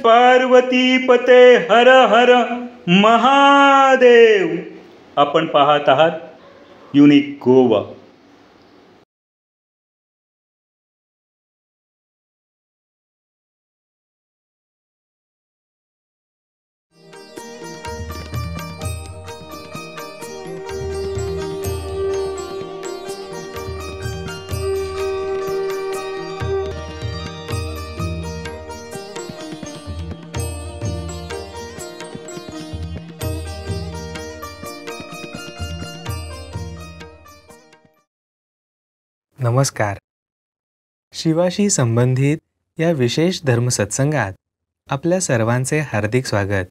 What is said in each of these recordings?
पार्वती पते हर हर महादेव. आपण पाहत आहात युनिक गोवा. नमस्कार. शिवाशी संबंधित या विशेष धर्मसत्संगात आपल्या सर्वांचे हार्दिक स्वागत.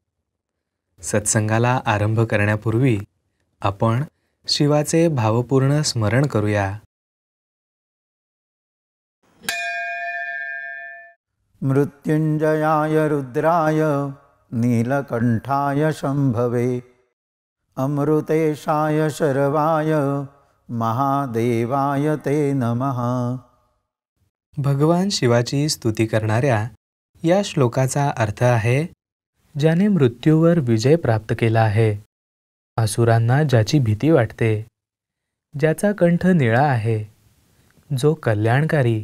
सत्संगाला आरंभ करण्यापूर्वी आपण शिवाचे भावपूर्ण स्मरण करूया. मृत्युंजयाय रुद्राय नीलकंठाय शंभवे अमृतेशाय शर्वाय महादेवाय ते नमः. भगवान शिवाची स्तुती करणाऱ्या या श्लोकाचा अर्थ आहे, ज्याने मृत्यूवर विजय प्राप्त केला आहे, असुरांना ज्याची भीती वाटते, ज्याचा कंठ निळा आहे, जो कल्याणकारी,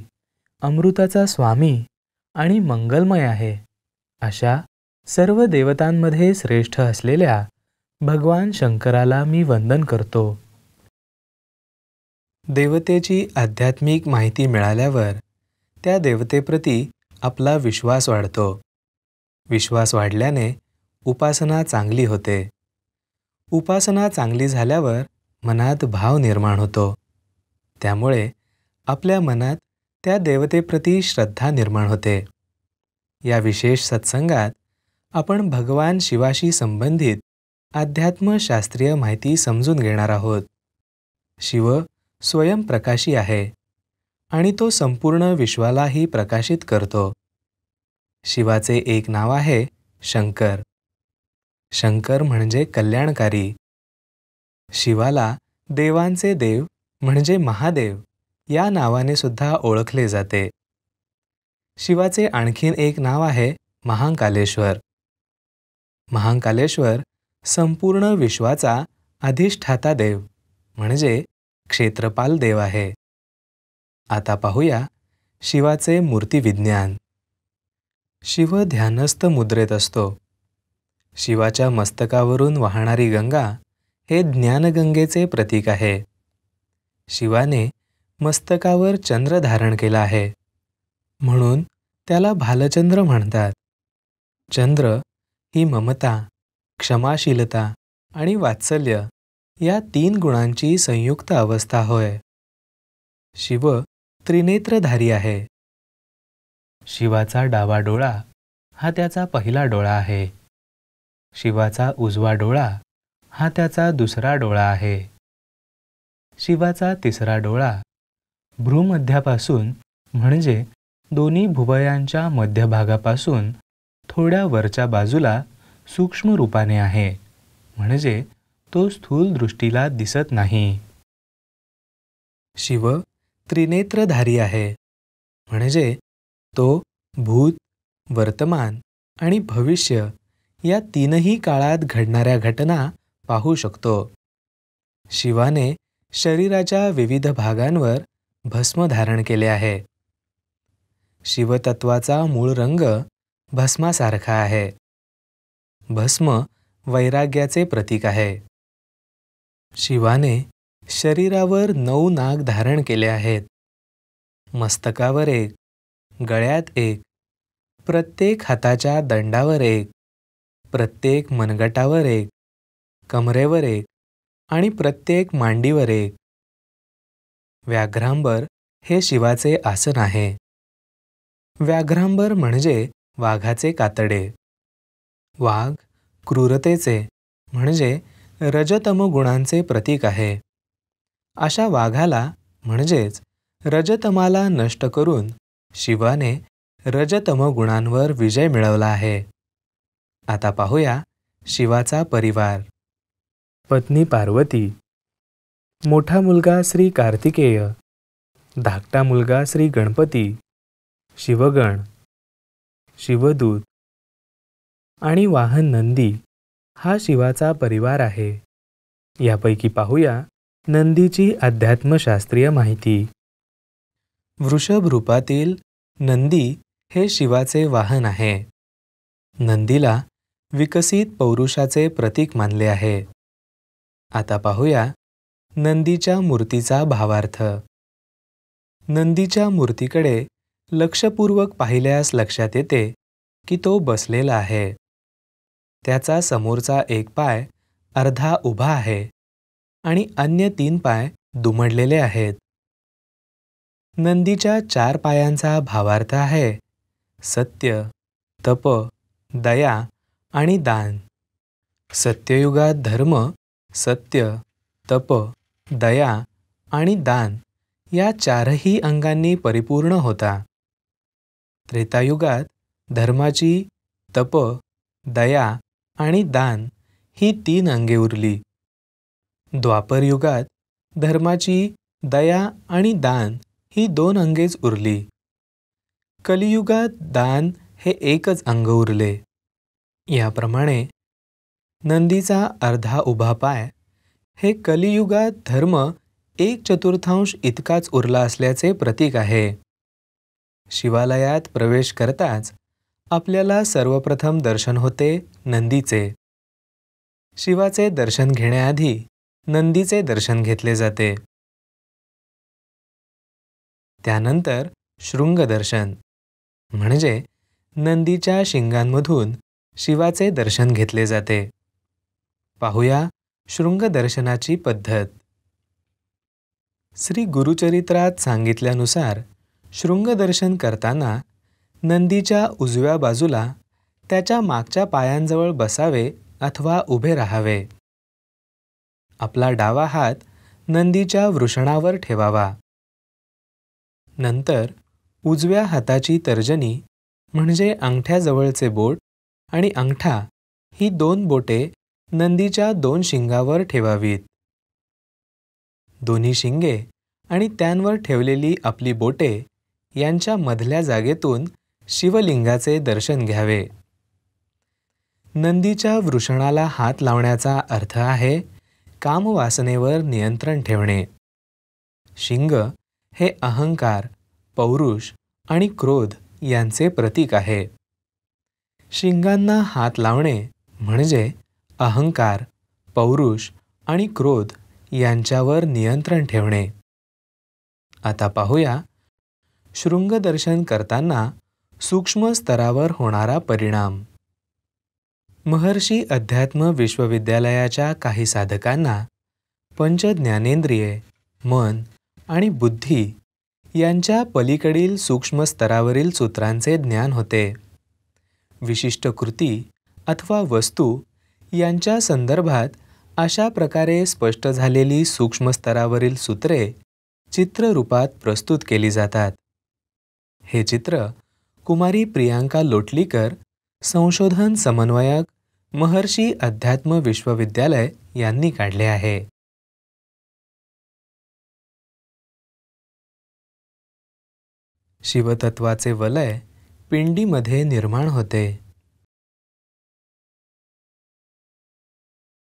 अमृताचा स्वामी आणि मंगलमय आहे, अशा सर्व देवतांमध्ये श्रेष्ठ असलेल्या भगवान शंकराला मी वंदन करतो. देवतेची आध्यात्मिक माहिती मिळाल्यावर त्या देवतेप्रती आपला विश्वास वाढतो. विश्वास वाढल्याने उपासना चांगली होते. उपासना चांगली झाल्यावर मनात भाव निर्माण होतो. त्यामुळे आपल्या मनात त्या देवतेप्रती श्रद्धा निर्माण होते. या विशेष सत्संगात आपण भगवान शिवाशी संबंधित अध्यात्मशास्त्रीय माहिती समजून घेणार आहोत. शिव स्वयंप्रकाशी आहे आणि तो संपूर्ण विश्वालाही प्रकाशित करतो. शिवाचे एक नाव आहे शंकर. शंकर म्हणजे कल्याणकारी. शिवाला देवांचे देव म्हणजे महादेव या नावाने सुद्धा ओळखले जाते. शिवाचे आणखीन एक नाव आहे महाकालेश्वर. महाकालेश्वर संपूर्ण विश्वाचा अधिष्ठाता देव म्हणजे क्षेत्रपाल देव आहे. आता पाहूया शिवाचे मूर्तिविज्ञान. शिव ध्यानस्थ मुद्रेत असतो. शिवाच्या मस्तकावरून वाहणारी गंगा हे ज्ञानगंगेचे प्रतीक आहे. शिवाने मस्तकावर चंद्र धारण केला आहे, म्हणून त्याला भालचंद्र म्हणतात. चंद्र ही ममता, क्षमाशीलता आणि वात्सल्य या 3 गुणांची संयुक्त अवस्था होय. शिव त्रिनेत्रधारी आहे. शिवाचा डावा डोळा हा त्याचा पहिला डोळा आहे. शिवाचा उजवा डोळा हा त्याचा दुसरा डोळा आहे. शिवाचा तिसरा डोळा भ्रूमध्यापासून म्हणजे दोन्ही भुवयांच्या मध्यभागापासून थोड्या वरच्या बाजूला सूक्ष्म रूपाने आहे, म्हणजे तो स्थूल दृष्टीला दिसत नाही. शिव त्रिनेत्रधारी आहे, म्हणजे तो भूत, वर्तमान आणि भविष्य या 3ही काळात घडणाऱ्या घटना पाहू शकतो. शिवाने शरीराच्या विविध भागांवर भस्म धारण केले आहे. शिवतत्वाचा मूळ रंग भस्मासारखा आहे. भस्म वैराग्याचे प्रतीक आहे. शिवाने शरीरावर 9 नाग धारण केले आहेत. मस्तकावर 1, गळ्यात 1, प्रत्येक हाताच्या दंडावर 1, प्रत्येक मनगटावर 1, कमरेवर 1 आणि प्रत्येक मांडीवर 1. व्याघ्रांबर हे शिवाचे आसन आहे. व्याघ्रांबर म्हणजे वाघाचे कातडे. वाघ क्रूरतेचे म्हणजे रजतम गुणांचे प्रतीक आहे. अशा वाघाला म्हणजेच रजतमाला नष्ट करून शिवाने रजतम गुणांवर विजय मिळवला आहे. आता पाहूया शिवाचा परिवार. पत्नी पार्वती, मोठा मुलगा श्री कार्तिकेय, धाकटा मुलगा श्री गणपती, शिवगण, शिवदूत, आणि वाहन नंदी हा शिवाचा परिवार आहे. यापैकी पाहूया नंदीची अध्यात्मशास्त्रीय माहिती. वृषभ रूपातील नंदी हे शिवाचे वाहन आहे. नंदीला विकसित पौरुषाचे प्रतीक मानले आहे. आता पाहूया नंदीच्या मूर्तीचा भावार्थ. नंदीच्या मूर्तीकडे लक्षपूर्वक पाहिल्यास लक्षात येते की तो बसलेला आहे. त्याचा समोरचा एक पाय अर्धा उभा आहे आणि अन्य 3 पाय दुमडलेले आहेत. नंदीच्या 4 पायांचा भावार्थ आहे सत्य, तप, दया आणि दान. सत्ययुगात धर्म, सत्य, तप, दया आणि दान या 4ही अंगांनी परिपूर्ण होता. त्रेतायुगात धर्माची, तप, दया आणि दान ही 3 अंगे उरली. द्वापर युगात धर्माची, दया आणि दान ही 2 अंगेच उरली. कलियुगात दान हे एकच अंग उरले. याप्रमाणे नंदीचा अर्धा उभा पाय हे कलियुगात धर्म 1/4 इतकाच उरला असल्याचे प्रतीक आहे. शिवालयात प्रवेश करताच आपल्याला सर्वप्रथम दर्शन होते नंदीचे. शिवाचे दर्शन घेण्याआधी नंदीचे दर्शन घेतले जाते. त्यानंतर शृंगदर्शन म्हणजे नंदीच्या शिंगांमधून शिवाचे दर्शन घेतले जाते. पाहूया शृंगदर्शनाची पद्धत. श्री गुरुचरित्रात सांगितल्यानुसार शृंगदर्शन करताना नंदीच्या उजव्या बाजूला त्याच्या मागच्या पायांजवळ बसावे अथवा उभे राहावे. आपला डावा हात नंदीच्या वृषणावर ठेवावा. नंतर उजव्या हाताची तर्जनी म्हणजे अंगठ्याजवळचे बोट आणि अंगठा ही 2 बोटे नंदीच्या 2 शिंगावर ठेवावीत. दोन्ही शिंगे आणि त्यांवर ठेवलेली आपली बोटे यांच्या मधल्या जागेतून शिवलिंगाचे दर्शन घ्यावे. नंदीच्या वृषणाला हात लावण्याचा अर्थ आहे कामवासनेवर नियंत्रण ठेवणे. शिंग हे अहंकार, पौरुष आणि क्रोध यांचे प्रतीक आहे. शिंगांना हात लावणे म्हणजे अहंकार, पौरुष आणि क्रोध यांच्यावर नियंत्रण ठेवणे. आता पाहूया शृंगदर्शन करताना सूक्ष्म स्तरावर होणारा परिणाम. महर्षी अध्यात्म विश्वविद्यालयाच्या काही साधकांना पंचज्ञानेंद्रिये, मन आणि बुद्धी यांच्या पलीकडील सूक्ष्म स्तरावरील सूत्रांचे ज्ञान होते. विशिष्ट कृती अथवा वस्तू यांच्या संदर्भात अशा प्रकारे स्पष्ट झालेली सूक्ष्म स्तरावरील सूत्रे चित्ररूपात प्रस्तुत केली जातात. हे चित्र कुमारी प्रियांका लोटलीकर, संशोधन समन्वयक, महर्षी अध्यात्म विश्वविद्यालय यांनी काढले आहे. शिवतत्वाचे वलय पिंडीमध्ये निर्माण होते.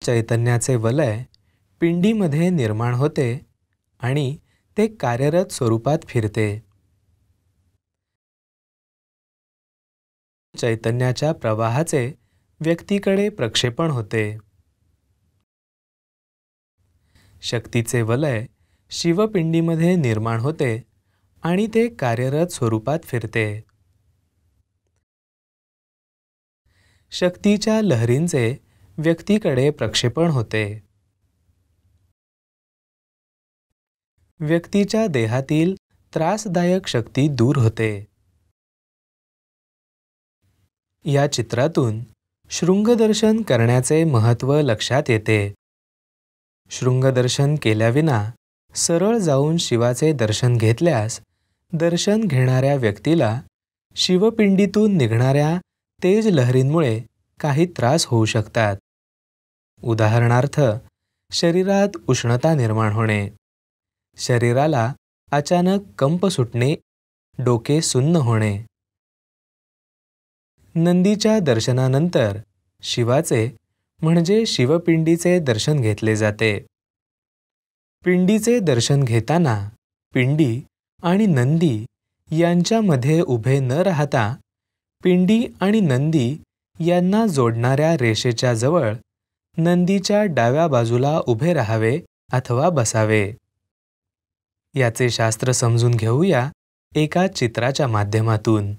चैतन्याचे वलय पिंडीमध्ये निर्माण होते आणि ते कार्यरत स्वरूपात फिरते. चैतन्याच्या प्रवाहाचे व्यक्तीकडे प्रक्षेपण होते. शक्तीचे वलय शिवपिंडीमध्ये निर्माण होते आणि ते कार्यरत स्वरूपात फिरते. शक्तीच्या लहरींचे व्यक्तीकडे प्रक्षेपण होते. व्यक्तीच्या देहातील त्रासदायक शक्ती दूर होते. या चित्रातून शृंगदर्शन करण्याचे महत्त्व लक्षात येते. शृंगदर्शन केल्याविना सरळ जाऊन शिवाचे दर्शन घेतल्यास दर्शन घेणाऱ्या व्यक्तीला शिवपिंडीतून निघणाऱ्या तेज लहरींमुळे काही त्रास होऊ शकतात. उदाहरणार्थ, शरीरात उष्णता निर्माण होणे, शरीराला अचानक कंप सुटणे, डोके सुन्न होणे. नंदीच्या दर्शनानंतर शिवाचे म्हणजे शिवपिंडीचे दर्शन घेतले जाते. पिंडीचे दर्शन घेताना पिंडी आणि नंदी यांच्यामध्ये उभे न राहता पिंडी आणि नंदी यांना जोडणाऱ्या रेषेच्या जवळ नंदीच्या डाव्या बाजूला उभे राहावे अथवा बसावे. याचे शास्त्र समजून घेऊया एका चित्राच्या माध्यमातून.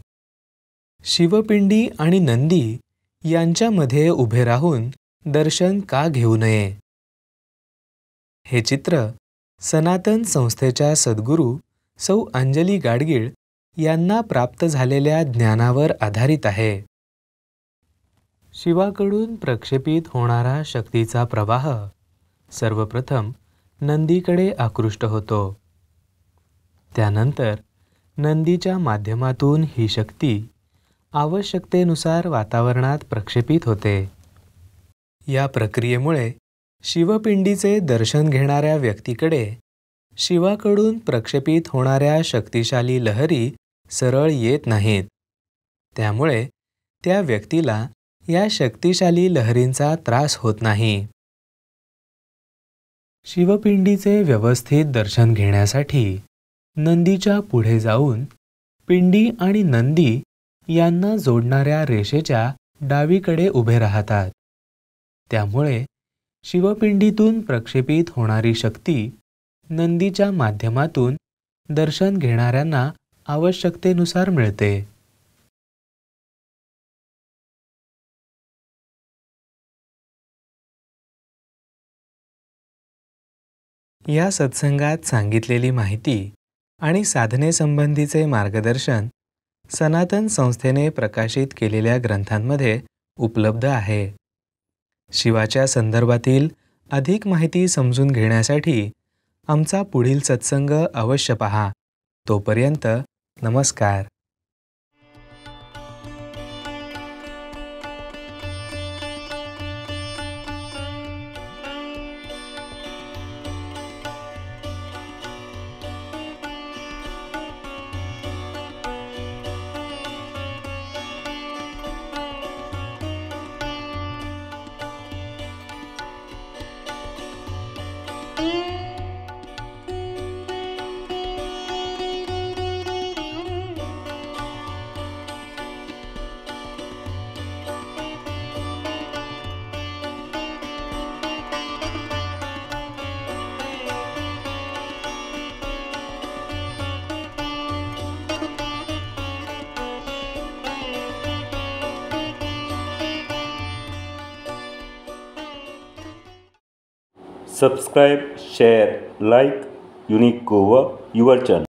शिवपिंडी आणि नंदी यांच्यामध्ये उभे राहून दर्शन का घेऊ नये? हे चित्र सनातन संस्थेच्या सद्गुरू सौ अंजली गाडगीळ यांना प्राप्त झालेल्या ज्ञानावर आधारित आहे. शिवाकडून प्रक्षेपित होणारा शक्तीचा प्रवाह सर्वप्रथम नंदीकडे आकृष्ट होतो. त्यानंतर नंदीच्या माध्यमातून ही शक्ती आवश्यकतेनुसार वातावरणात प्रक्षेपित होते. या प्रक्रियेमुळे शिवपिंडीचे दर्शन घेणाऱ्या व्यक्तीकडे शिवाकडून प्रक्षेपित होणाऱ्या शक्तिशाली लहरी सरळ येत नाहीत. त्यामुळे त्या व्यक्तीला या शक्तिशाली लहरींचा त्रास होत नाही. शिवपिंडीचे व्यवस्थित दर्शन घेण्यासाठी नंदीच्या पुढे जाऊन पिंडी आणि नंदी यांना जोडणाऱ्या रेषेच्या डावीकडे उभे राहतात. त्यामुळे शिवपिंडीतून प्रक्षेपित होणारी शक्ती नंदीच्या माध्यमातून दर्शन घेणाऱ्यांना आवश्यकतेनुसार मिळते. या सत्संगात सांगितलेली माहिती आणि साधनेसंबंधीचे मार्गदर्शन सनातन संस्थेने प्रकाशित केलेल्या ग्रंथांमध्ये उपलब्ध आहे. शिवाच्या संदर्भातील अधिक माहिती समजून घेण्यासाठी आमचा पुढील सत्संग अवश्य पहा. तोपर्यंत नमस्कार. Subscribe, share, like Unique Goa, your channel.